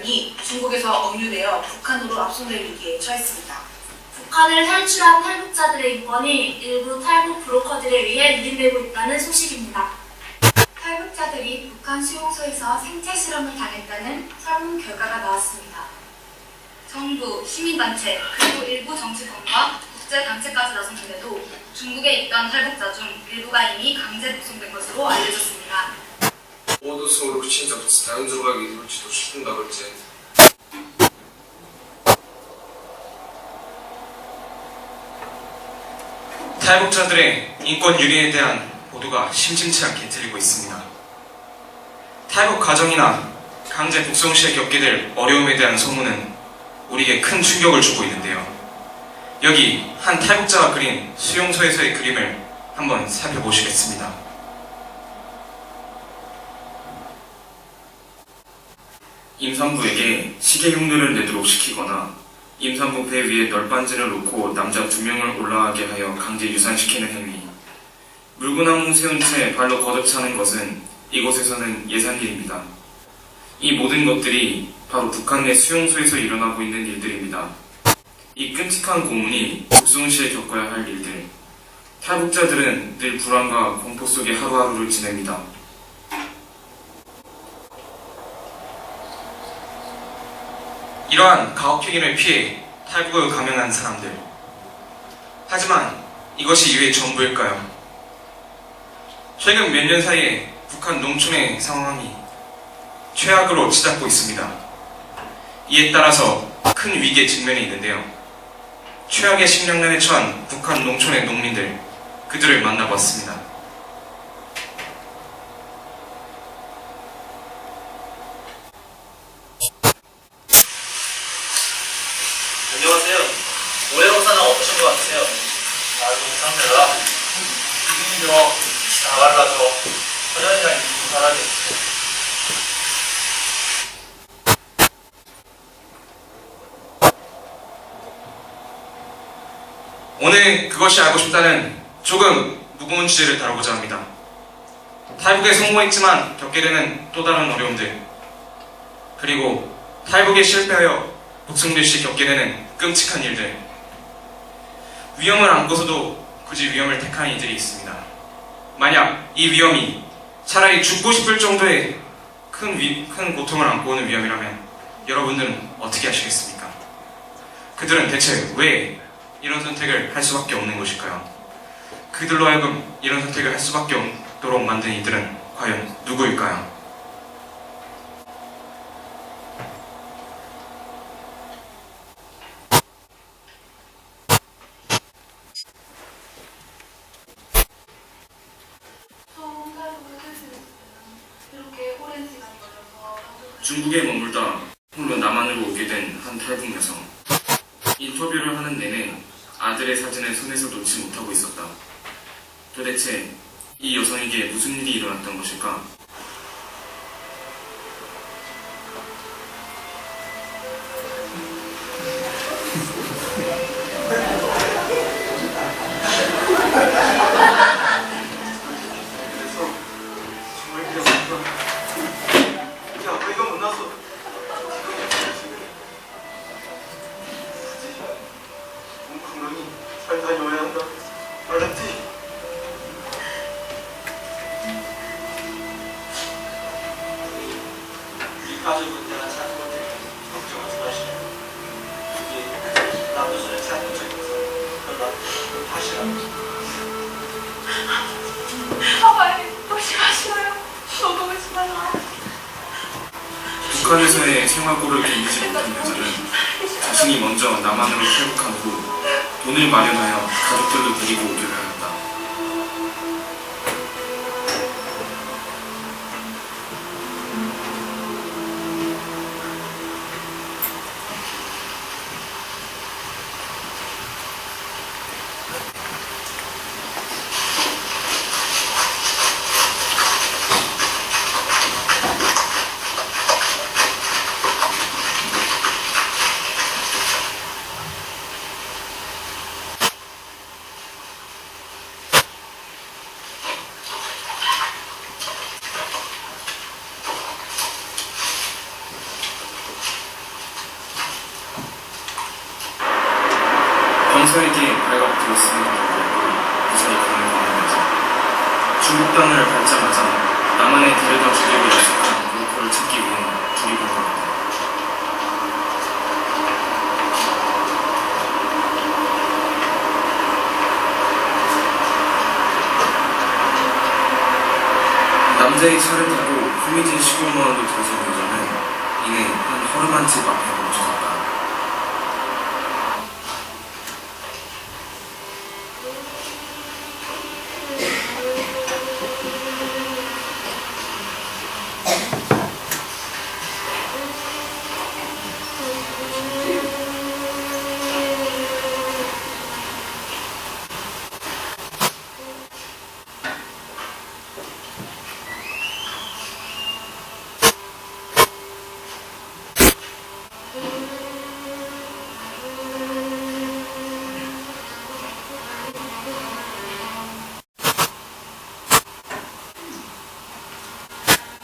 명이 중국에서 억류되어 북한으로 압송될 위기에 처했습니다. 북한을 탈출한 탈북자들의 인권이 일부 탈북 브로커들에 의해 유린되고 있다는 소식입니다. 탈북자들이 북한 수용소에서 생체 실험을 당했다는 설문 결과가 나왔습니다. 정부, 시민단체, 그리고 일부 정치권과 국제단체까지 나섰는데도 중국에 있던 탈북자 중 일부가 이미 강제 북송된 것으로 알려졌습니다. 모두 서울로 진짜 자연스럽게 이룰지도 싶은다 그랬지. 탈북자들의 인권 유린에 대한 보도가 심심치 않게 들리고 있습니다. 탈북 과정이나 강제 북송 시에 겪게 될 어려움에 대한 소문은 우리에게 큰 충격을 주고 있는데요. 여기 한 탈북자가 그린 수용소에서의 그림을 한번 살펴보시겠습니다. 임산부에게 시계 흉내를 내도록 시키거나 임산부 배 위에 널빤지를 놓고 남자 2명을 올라가게 하여 강제 유산시키는 행위, 물구나무 세운 채 발로 거듭차는 것은 이곳에서는 예산일입니다. 이 모든 것들이 바로 북한 내 수용소에서 일어나고 있는 일들입니다. 이 끔찍한 고문이 북송 시에 겪어야 할 일들, 탈북자들은 늘 불안과 공포 속에 하루하루를 지냅니다. 이러한 가혹행위를 피해 탈북을 감행한 사람들. 하지만 이것이 이외의 전부일까요? 최근 몇 년 사이에 북한 농촌의 상황이 최악으로 치닫고 있습니다. 이에 따라서 큰 위기에 직면해 있는데요. 최악의 식량난에 처한 북한 농촌의 농민들, 그들을 만나봤습니다. 안녕하세요. 올해 농사는 어떠신 것 같으세요? 농상태가 이름이요 나갈라서 허전이랑 이름 사라졌어요. 오늘 그것이 알고 싶다는 조금 무거운 주제를 다루고자 합니다. 탈북에 성공했지만 겪게 되는 또 다른 어려움들, 그리고 탈북에 실패하여 북송될 시 겪게 되는 끔찍한 일들, 위험을 안고서도 굳이 위험을 택하는 이들이 있습니다. 만약 이 위험이 차라리 죽고 싶을 정도의 큰 고통을 안고 오는 위험이라면 여러분들은 어떻게 하시겠습니까? 그들은 대체 왜 이런 선택을 할 수밖에 없는 것일까요? 그들로 하여금 이런 선택을 할 수밖에 없도록 만든 이들은 과연 누구일까요? 중국에 머물다 홀로 남한으로 오게 된 한 탈북 여성. 인터뷰를 하는 내내 아들의 사진을 손에서 놓지 못하고 있었다. 도대체 이 여성에게 무슨 일이 일어났던 것일까? 잘 다녀와야 한다. 알았지? 이 가족은 내가 찾은 건데 걱정하지 마시오. 이게 나도 전에 찾은 적이 있어. 연락 다시 하고. 아빠님 오지 마시어요. 너도 오지 말라. 북한에서의 생활고를 견디지 못한 여자는 자신이 먼저 남한으로 탈북한 후 돈을 마련하여 가족들을 데리고 오기로 하였다. 형사에게 발각되었음에도 불구하고 무사히 구원당하면서 중국 땅을 밟자마자 남한의 데려다 주려고 약속한 브로커를 찾기 위해 둘이 본 겁니다. 남자의 차를 타고 후미진 시골마을로 들어선 여자는 이내 한 허름한 집 앞에 멈춰섰다.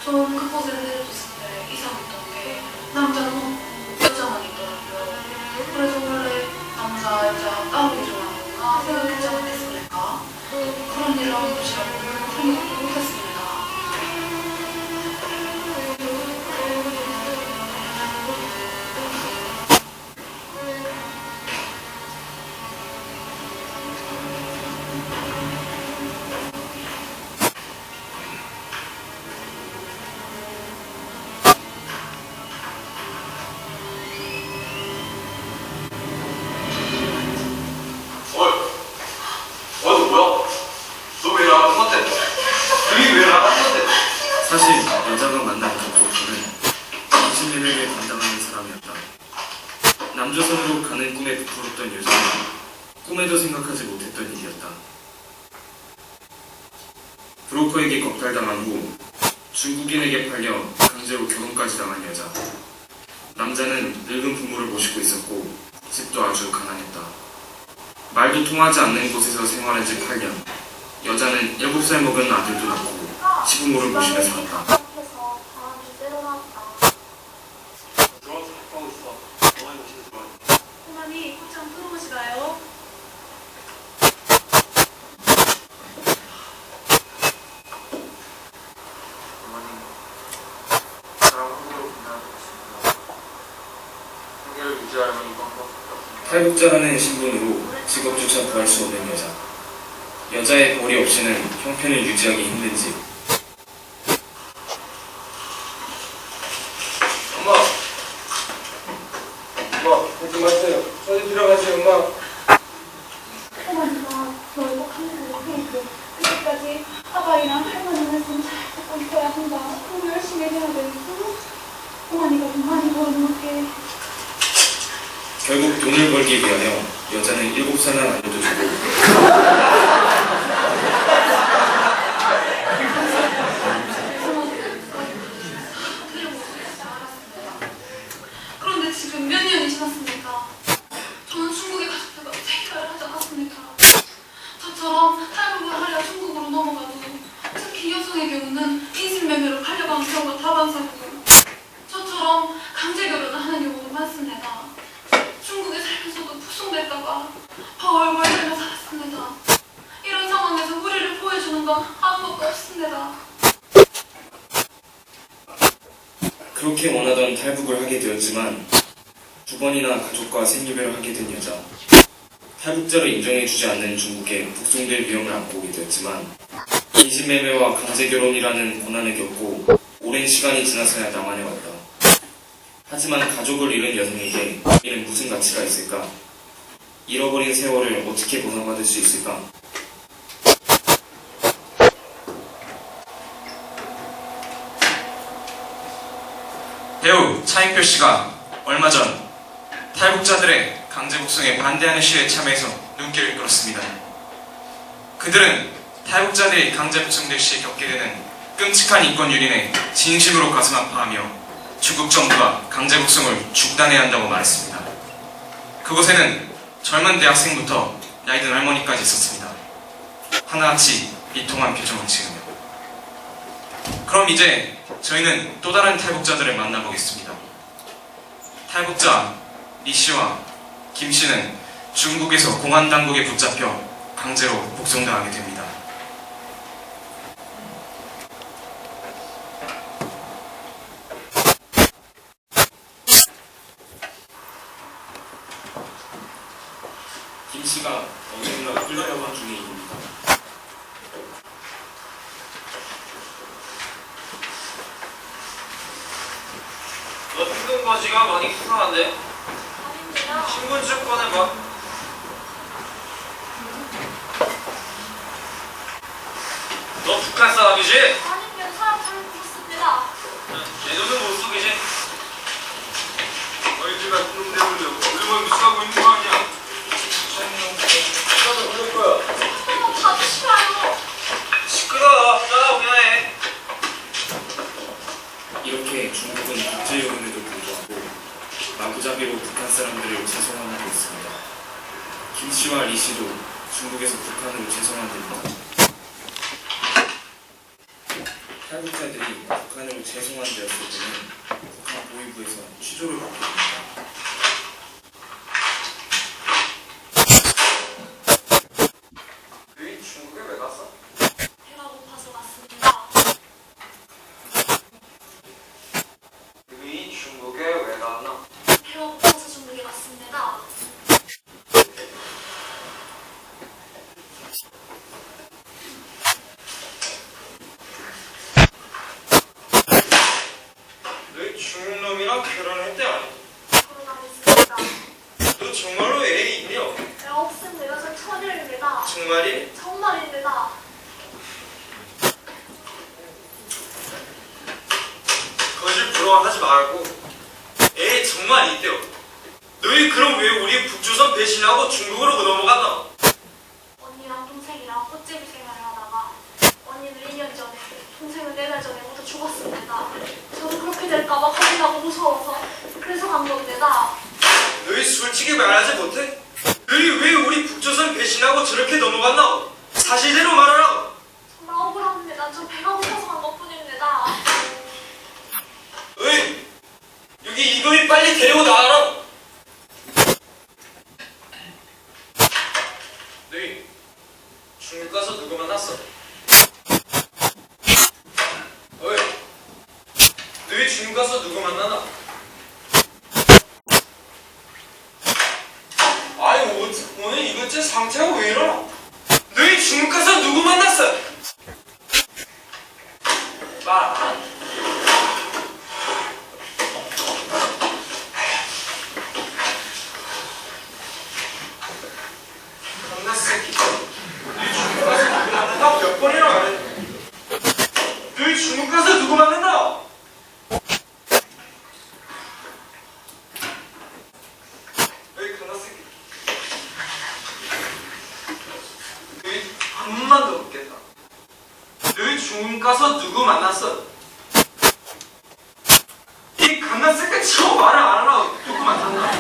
전 그곳에 내려줬을 때 이상했던 게 남자는 여자만 있더라고요. 그래서 원래 남자, 여자 따로 일어나는 건가 생각했지 않겠습니까? 그런 일을 한 곳이라고 생각도 못했습니다. 너 뭐야? 너 왜 나간 건데? 여기 왜 나간 건데? 사실 여자가 만난 그 브로커는 20레벨에 담당하는 사람이었다. 남조선으로 가는 꿈에 부풀었던 여자는 꿈에도 생각하지 못했던 일이었다. 브로커에게 겁탈당한 후 중국인에게 팔려 강제로 결혼까지 당한 여자. 남자는 늙은 부모를 모시고 있었고 집도 아주 가난했다. 말도 통하지 않는 곳에서 생활한 지 8년. 여자는 7살 먹은 아들도 낳고 시부모를 모시며 살았다. 들어와서 하고 있어. 어머니 오시는 들어와. 어머니, 꽃장 들어오시나요? 어머니, 저랑 한국으로 분양하겠습니다. 관계를 유지하려면 이번 방법밖에 없습니다. 탈북자라는 신분으로 직업조차 구할 수 없는 여자. 여자의 벌이 없이는 형편을 유지하기 힘든 집. 엄마! 엄마, 하지 마세요. 어디 들어가세요, 엄마? 어머니가 저를 꼭 한국으로 보내고 그때까지 아가이랑 할머니는 좀 잘 듣고 있어야 한다. 공부 열심히 해야 되고 어머니가 돈 많이 벌어놓을게. 결국 돈을 벌기 위하여 여자는 7살을 아들도 주고 그런데 지금 몇 년이 지났습니까? 저는 중국에 갔을 때가 생각을 하지 않았습니까? 저처럼 탈북을 하려 중국으로 넘어가도 특히 여성의 경우는 인신매매로 팔려간 경우가 다반사고 저처럼 강제 결혼을 하는 경우도 많습니다. 중국에 살면서도 부송될까봐 벌벌 떨며 살았습니다. 이런 상황에서 우리를 보여주는 건 아무것도 없습니다. 그렇게 원하던 탈북을 하게 되었지만 2번이나 가족과 생이별을 하게 된 여자. 탈북자를 인정해주지 않는 중국에 북송될 위험을 안고 오게 되었지만 인신매매와 강제결혼이라는 고난을 겪고 오랜 시간이 지나서야 남한에 왔다. 하지만 가족을 잃은 여성에게 이는 무슨 가치가 있을까? 잃어버린 세월을 어떻게 보상받을 수 있을까? 배우 차인표 씨가 얼마 전 탈북자들의 강제 북송에 반대하는 시위에 참여해서 눈길을 끌었습니다. 그들은 탈북자들이 강제 북송될 시에 겪게 되는 끔찍한 인권 유린에 진심으로 가슴 아파하며 중국 정부가 강제 북송을 중단해야 한다고 말했습니다. 그곳에는 젊은 대학생부터 나이든 할머니까지 있었습니다. 하나같이 비통한 표정을 지으며. 그럼 이제 저희는 또 다른 탈북자들을 만나보겠습니다. 탈북자 리 씨와 김 씨는 중국에서 공안 당국에 붙잡혀 강제로 복송당하게 됩니다. 김 씨가 어딘가 끌려간 중입니다. 너 뜯은 거지가 많이 수상한데? 아닌데요. 신분증 꺼내봐. 너 북한 사람이지? 아니면 사람 잘못 봤습니다. 내 눈은 못 속이지? 너희들가 그놈 내보려고 우리만 무시하고 있는 거 아니야? 나도 그럴 거야. 너무 봐주시라요. 시끄러워. 나가고 그만해. 이렇게 중국은 국제여론에도 불구하고 마구잡이로 북한 사람들을 재송환하고 있습니다. 김 씨와 리 씨도 중국에서 북한으로 재송환됩니다. 탈북자들이 북한으로 재송환되었을 때는 북한 보위부에서 취조를 받게 됩니다. 너희 중국에 왜 갔어? 배가 고파서 왔습니다. 너희 중국에 왜 갔나? 배가 고파서 중국에 왔습니다. 너희 중국 놈이랑 결혼했대 아니? 결혼하겠습니다. 너 정말로 애 있냐? 배 없습니다. 저 처녀입니다. 정말이? 정말입니다. 거짓 부러워하지 말고 애 정말 있대요. 너희 그럼 왜 우리 북조선 배신하고 중국으로 넘어갔나? 언니랑 동생이랑 꽃제비 생활을 하다가 언니는 1년 전에, 동생은 4달 전에 모두 죽었습니다. 저도 그렇게 될까봐 겁이 나고 무서워서 그래서 간 겁니다. 너희 솔직히 말하지 못해? 너희 왜 우리 북조선 배신하고 저렇게 넘어갔나? 사실대로 말하라. 정말 억울합니다. 저 배가 고파서 간 것뿐입니다. 어이, 여기 이거이 빨리 데리고 나와라. 너희 중국 가서 누구 만났어? 어이, 너희 중국 가서 누구 만나나? 아니 오늘 이것째 상태가 왜 이러나? 너희 중국 가서 누구 만났어? 말 안 해. 겁나 새끼. 너희 중국 가서 누구 만났나? 몇 번이나 말해. 너희 중국 가서 누구 만났나? 너희 겁나 새끼. 너희 한 번만 더 묻겠다. 너희 중국 가서 누구 만났어? 이 겁나 새끼 처음 말을 안 하라고 누구 만났나?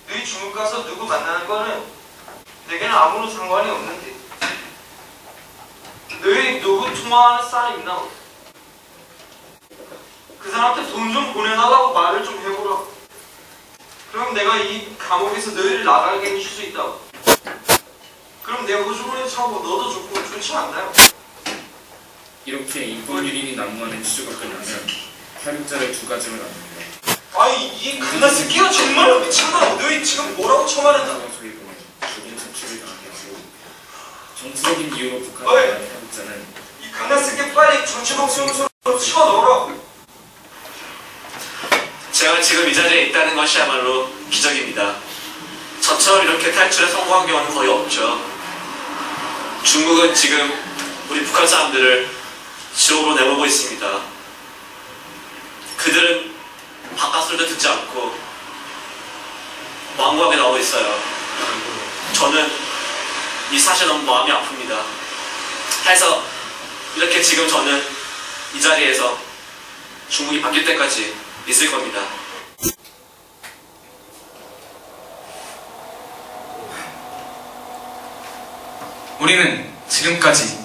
너희 중국 가서 누구 만나는 거는 내게는 아무런 상관이 없는데 너희 누구 통화하는 사람 있나? 그 사람한테 돈 좀 보내달라고 말을 좀 해보라. 그럼 내가 이 감옥에서 너희를 나가게 해줄 수 있다. 그럼 내 호주머니 차고 너도 좋고 좋지 않나요? 이렇게 인권 유린이 난무하는 취조가 끝나면 탈북자를 두 가지로 나눕니다. 아니 이 그나 새끼가 정말 미쳤나? 너희 지금 뭐라고 처말했나? 소위 보면 죽은 착취를 당하게 하고 정치적인 이유로 북한에 어이! 나간 탈북자는 이 그나 새끼 빨리 정치복수용소로 치워넣어라. 제가 지금 이 자리에 있다는 것이야말로 기적입니다. 저처럼 이렇게 탈출에 성공한 경우는 거의 없죠. 중국은 지금 우리 북한 사람들을 지옥으로 내보고 있습니다. 그들은 바깥 소리도 듣지 않고 완고하게 나오고 있어요. 저는 이 사실에 너무 마음이 아픕니다. 해서 이렇게 지금 저는 이 자리에서 중국이 바뀔 때까지 있을 겁니다. 우리는 지금까지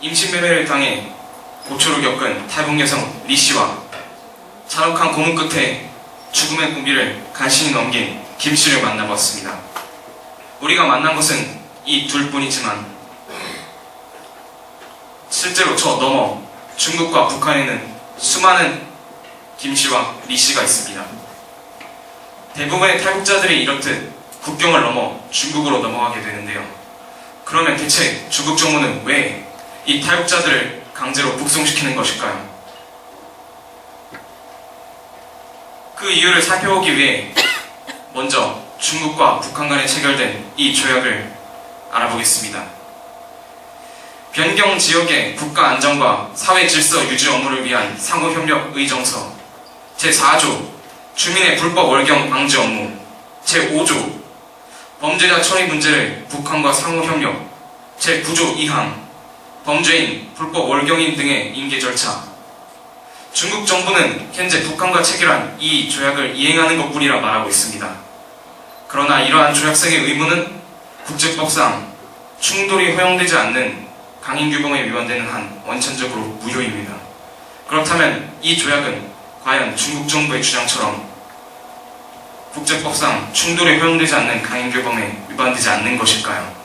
임신매매를 당해 고초를 겪은 탈북 여성 리 씨와 잔혹한 고문 끝에 죽음의 고비를 간신히 넘긴 김 씨를 만나봤습니다. 우리가 만난 것은 이 둘뿐이지만 실제로 저 너머 중국과 북한에는 수많은 김 씨와 리 씨가 있습니다. 대부분의 탈북자들이 이렇듯 국경을 넘어 중국으로 넘어가게 되는데요. 그러면 대체 중국 정부는 왜 이 탈북자들을 강제로 북송시키는 것일까요? 그 이유를 살펴보기 위해 먼저 중국과 북한 간에 체결된 이 조약을 알아보겠습니다. 변경 지역의 국가 안정과 사회 질서 유지 업무를 위한 상호협력 의정서 제4조 주민의 불법 월경 방지 업무 제5조 범죄자 처리 문제를 북한과 상호협력 제9조 2항 범죄인, 불법 월경인 등의 인계 절차. 중국 정부는 현재 북한과 체결한 이 조약을 이행하는 것뿐이라 말하고 있습니다. 그러나 이러한 조약상의 의무는 국제법상 충돌이 허용되지 않는 강인규범에 위반되는 한 원천적으로 무효입니다. 그렇다면 이 조약은 과연 중국 정부의 주장처럼 국제법상 충돌이 허용되지 않는 강인규범에 위반되지 않는 것일까요?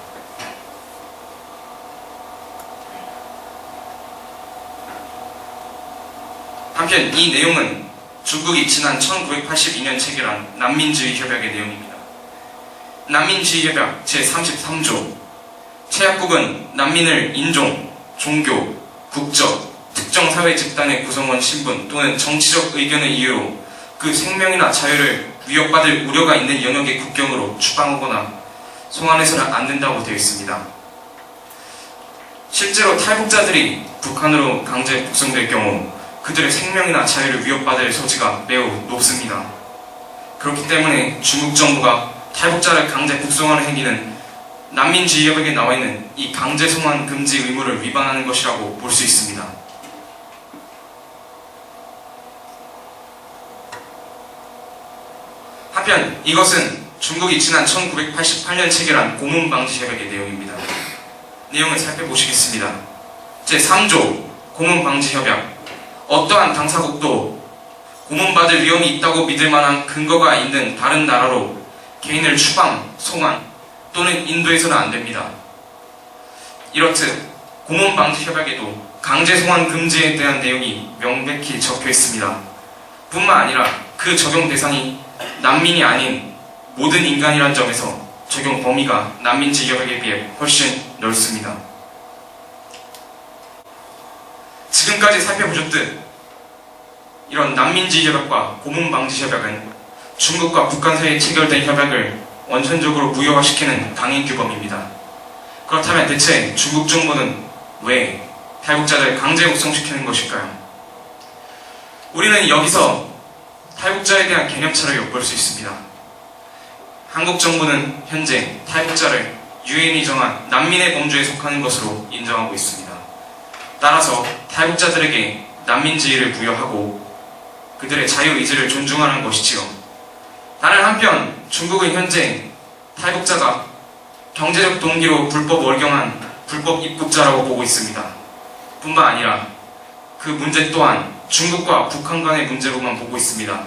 한편 이 내용은 중국이 지난 1982년 체결한 난민지휘협약의 내용입니다. 난민지휘협약 제33조 체약국은 난민을 인종, 종교, 국적, 특정 사회 집단의 구성원 신분 또는 정치적 의견의 이유로 그 생명이나 자유를 위협받을 우려가 있는 영역의 국경으로 추방하거나 송환해서는 안 된다고 되어 있습니다. 실제로 탈북자들이 북한으로 강제 북송될 경우 그들의 생명이나 자유를 위협받을 소지가 매우 높습니다. 그렇기 때문에 중국 정부가 탈북자를 강제 북송하는 행위는 난민지휘협약에 나와 있는 이 강제 송환 금지 의무를 위반하는 것이라고 볼 수 있습니다. 한편 이것은 중국이 지난 1988년 체결한 고문방지협약의 내용입니다. 내용을 살펴보시겠습니다. 제3조 고문방지협약 어떠한 당사국도 고문받을 위험이 있다고 믿을 만한 근거가 있는 다른 나라로 개인을 추방, 송환 또는 인도해서는 안 됩니다. 이렇듯 고문방지협약에도 강제 송환 금지에 대한 내용이 명백히 적혀 있습니다. 뿐만 아니라 그 적용 대상이 난민이 아닌 모든 인간이란 점에서 적용 범위가 난민지휘협약에 비해 훨씬 넓습니다. 지금까지 살펴보셨듯 이런 난민지휘협약과 고문방지협약은 중국과 북한 사이에 체결된 협약을 원천적으로 무효화시키는 강인규범입니다. 그렇다면 대체 중국 정부는 왜 탈북자를 강제 북송시키는 것일까요? 우리는 여기서 탈북자에 대한 개념차를 엿볼 수 있습니다. 한국 정부는 현재 탈북자를 유엔이 정한 난민의 범주에 속하는 것으로 인정하고 있습니다. 따라서 탈북자들에게 난민지위를 부여하고 그들의 자유의지를 존중하는 것이지요. 다른 한편 중국은 현재 탈북자가 경제적 동기로 불법 월경한 불법 입국자라고 보고 있습니다. 뿐만 아니라 그 문제 또한 중국과 북한 간의 문제로만 보고 있습니다.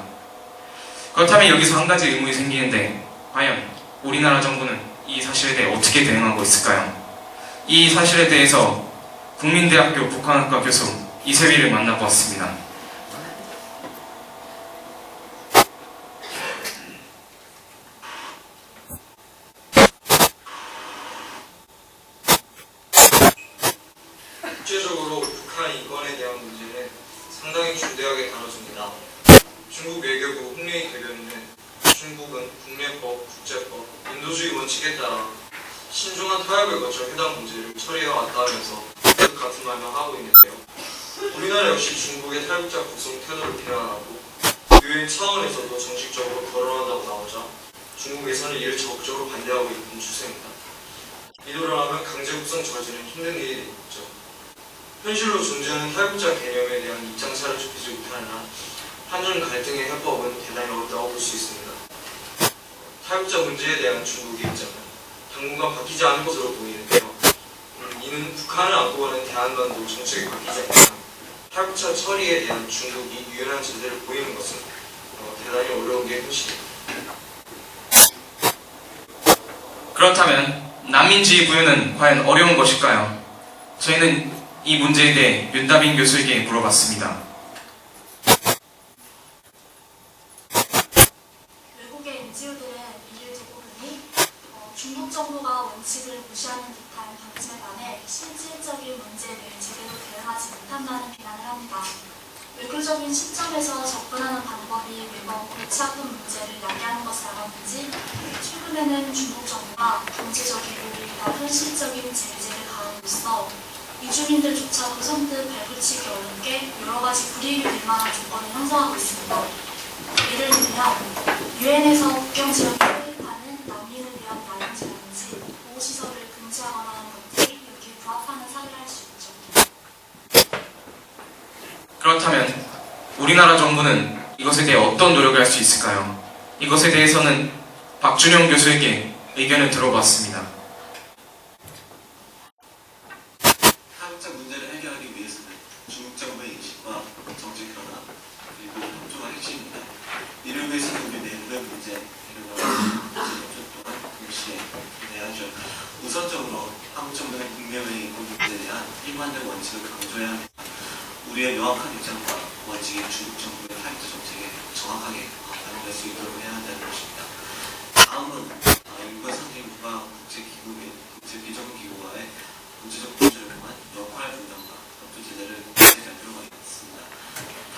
그렇다면 여기서 한 가지 의문이 생기는데 과연 우리나라 정부는 이 사실에 대해 어떻게 대응하고 있을까요? 이 사실에 대해서 국민대학교 북한학과 교수 이세위를 만나보았습니다. 국제적으로 북한 인권에 대한 문제는 상당히 중대하게 다뤄집니다. 중국 외교부 홍련희 대변인은 중국은 국내법, 국제법, 인도주의 원칙에 따라 신중한 타협을 거쳐 해당 문제를 처리해왔다면서 그 같은 말만 하고 있는데요. 우리나라 역시 중국의 탈북자 북송 태도를 비난하고 유엔 차원에서도 정식적으로 거론한다고 나오자 중국에서는 이를 적극적으로 반대하고 있는 추세입니다. 이대로라면 강제 북송 저지는 힘든 일이겠죠. 현실로 존재하는 탈북자 개념에 대한 입장차를 좁히지 못하는 한 한중 갈등의 해법은 대단히 어렵다고 볼 수 있습니다. 탈북자 문제에 대한 중국의 입장은 당분간 바뀌지 않을 것으로 보이는데요. 이는 북한을 안고 가는 대한반도 정책이 바뀌지 않는 탈북자 처리에 대한 중국이 유연한 제재를 보이는 것은 대단히 어려운 게 현실입니다. 그렇다면 난민지위 부여는 과연 어려운 것일까요? 저희는 이 문제에 대해 윤다빈 교수에게 물어봤습니다. 외국의 NGO들은 이를 두고 보니 중국 정부가 원칙을 무시하는 듯한 방침에 반해 실질적인 문제에 대해 제대로 대응하지 못한다는 비난을 합니다. 외교적인 시점에서 접근하는 방법이 매번 골치 아픈 문제를 야기하는 것을 알았는지 최근에는 중국 정부가 강제적이고 보다 현실적인 제재를 가함으로써 이주민들조차도 선뜻 발붙이기 어렵게 여러 가지 불이익을 일만한 조건을 형성하고 있습니다. 예를 들면 유엔에서 국경 지역에 투입하는 난민을 위한 난임제라든지 보호시설을 금지하거나 하는 것들이 여기에 부합하는 사례를 할 수 있죠. 그렇다면 우리나라 정부는 이것에 대해 어떤 노력을 할 수 있을까요? 이것에 대해서는 박준영 교수에게 의견을 들어봤습니다. 탈북자 문제를 해결하기 위해서는 중국 정부의 인식과 정책 변화 그리고 협조가 핵심입니다. 이를 위해서는 우리 내부의 문제 해결과 협조 또한 동시에 해야죠. 우선적으로 한국 정부는 국내외의 인권 문제에 대한 일관된 원칙을 강조해야 합니다. 우리의 명확한 입장과 원칙이 중국 정부의 탈북자 정책에 정확하게 반영될 수 있도록 해야 한다는 것입니다. 다음은 일본 선진국과 국제비정기구와의 국제적 조절을 통한 역할 분담과 협조 제재를 제시할 필요가 있습니다.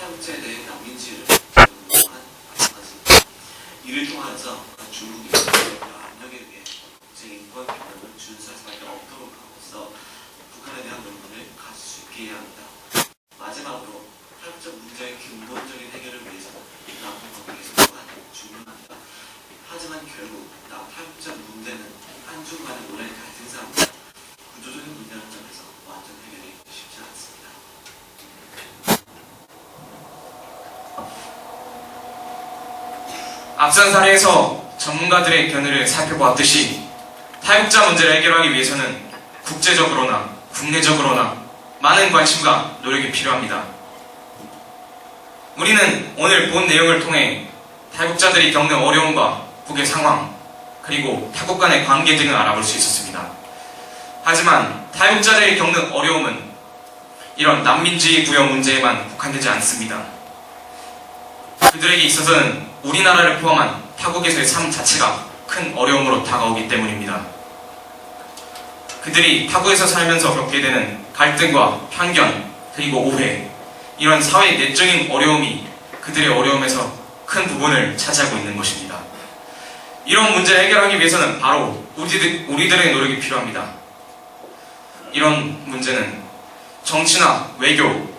탈북자에 대해 난민지위를 제공한 것입니다. 이를 통하여서 중국이 압력에 의해 국제인권 규범을 준수할 수밖에 없도록 함으로써 북한에 대한 논문을 가질 수 있게 해야 합니다. 마지막으로 탈북자 문제의 근본적인 해결을 위해서는 남북관계에서 또한 중요합니다. 하지만 결국 탈북자 문제는 한중 간의 오랜 갈등 사항입니다. 구조적인 문제라는 점에서 완전 해결이 쉽지 않습니다. 앞선 사례에서 전문가들의 견해를 살펴보았듯이 탈북자 문제를 해결하기 위해서는 국제적으로나 국내적으로나 많은 관심과 노력이 필요합니다. 우리는 오늘 본 내용을 통해 탈북자들이 겪는 어려움과 북의 상황, 그리고 타국 간의 관계 등을 알아볼 수 있었습니다. 하지만 탈북자들이 겪는 어려움은 이런 난민지위 부여 문제에만 국한되지 않습니다. 그들에게 있어서는 우리나라를 포함한 타국에서의 삶 자체가 큰 어려움으로 다가오기 때문입니다. 그들이 타국에서 살면서 겪게 되는 갈등과 편견, 그리고 오해, 이런 사회의 내적인 어려움이 그들의 어려움에서 큰 부분을 차지하고 있는 것입니다. 이런 문제를 해결하기 위해서는 바로 우리들의 노력이 필요합니다. 이런 문제는 정치나 외교,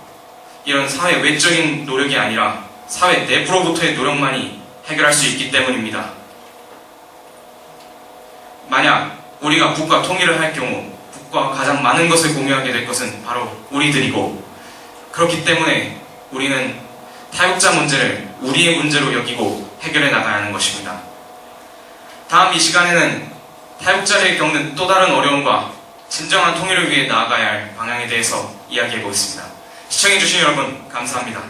이런 사회 외적인 노력이 아니라 사회 내부로부터의 노력만이 해결할 수 있기 때문입니다. 만약 우리가 북과 통일을 할 경우 북과 가장 많은 것을 공유하게 될 것은 바로 우리들이고, 그렇기 때문에 우리는 탈북자 문제를 우리의 문제로 여기고 해결해 나가야 하는 것입니다. 다음 이 시간에는 탈북자들이 겪는 또 다른 어려움과 진정한 통일을 위해 나아가야 할 방향에 대해서 이야기해 보겠습니다. 시청해주신 여러분 감사합니다.